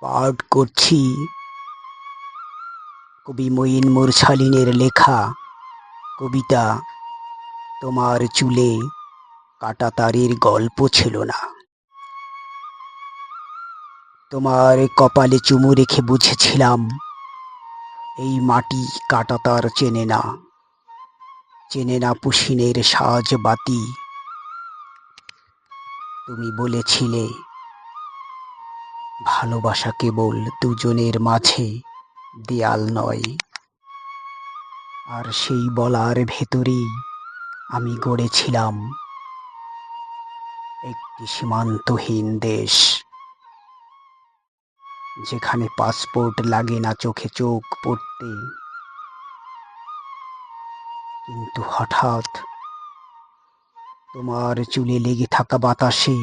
পাঠ করছি কবি মঈন মুরসালিনের লেখা কবিতা তোমার চুলে কাঁটাতারের গল্প ছিল না। তোমার কপালে চুমু রেখে বুঝেছিলাম এই মাটি কাঁটাতার চেনে না, চেনে না পুশিনের সাজ বাতি। তুমি বলেছিলে ভালোবাসা কেবল দুজনের মাঝে দেয়াল নয়, আর সেই বলার ভেতরেই আমি গড়েছিলাম একটি সীমান্তহীন দেশ, যেখানে পাসপোর্ট লাগে না চোখে চোখ পড়তে। কিন্তু হঠাৎ তোমার চুলে লেগে থাকা বাতাসে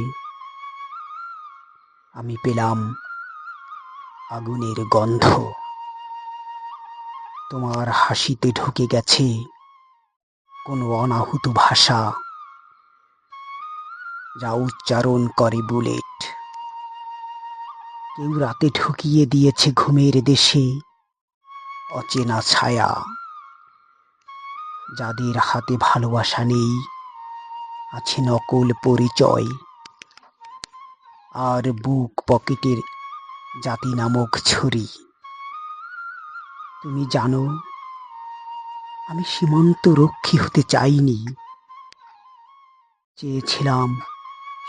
আমি পেলাম আগুনের গন্ধ। তোমার হাসিতে ঢুকে গেছে কোনো অনাহুত ভাষা, যা উচ্চারণ করে বুলেট। কেউ রাতে ঢুকিয়ে দিয়েছে ঘুমের দেশে অচেনা ছায়া, যাদের হাতে ভালোবাসা নেই, আছে নকল পরিচয় আর বুক পকেটের জাতি নামক ছুরি। তুমি জানো, আমি সীমান্ত রক্ষী হতে চাইনি, চেয়েছিলাম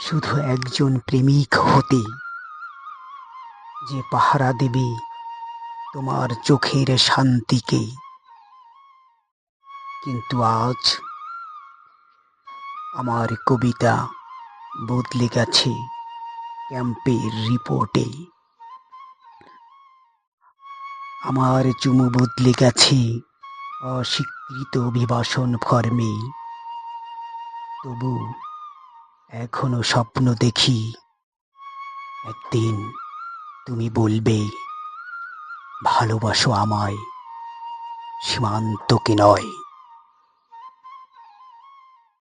শুধু একজন প্রেমিক হতে, যে পাহারা দেবে তোমার চোখের শান্তিকে। কিন্তু আজ আমার কবিতা বদলে গেছে ক্যাম্পের রিপোর্টে, আমার চুমু বদলে গেছে অস্বীকৃত অভিবাসন ফর্মে। তবু এখনো স্বপ্ন দেখি একদিন তুমি বলবে ভালোবাসো আমায়, সীমান্তকে নয়।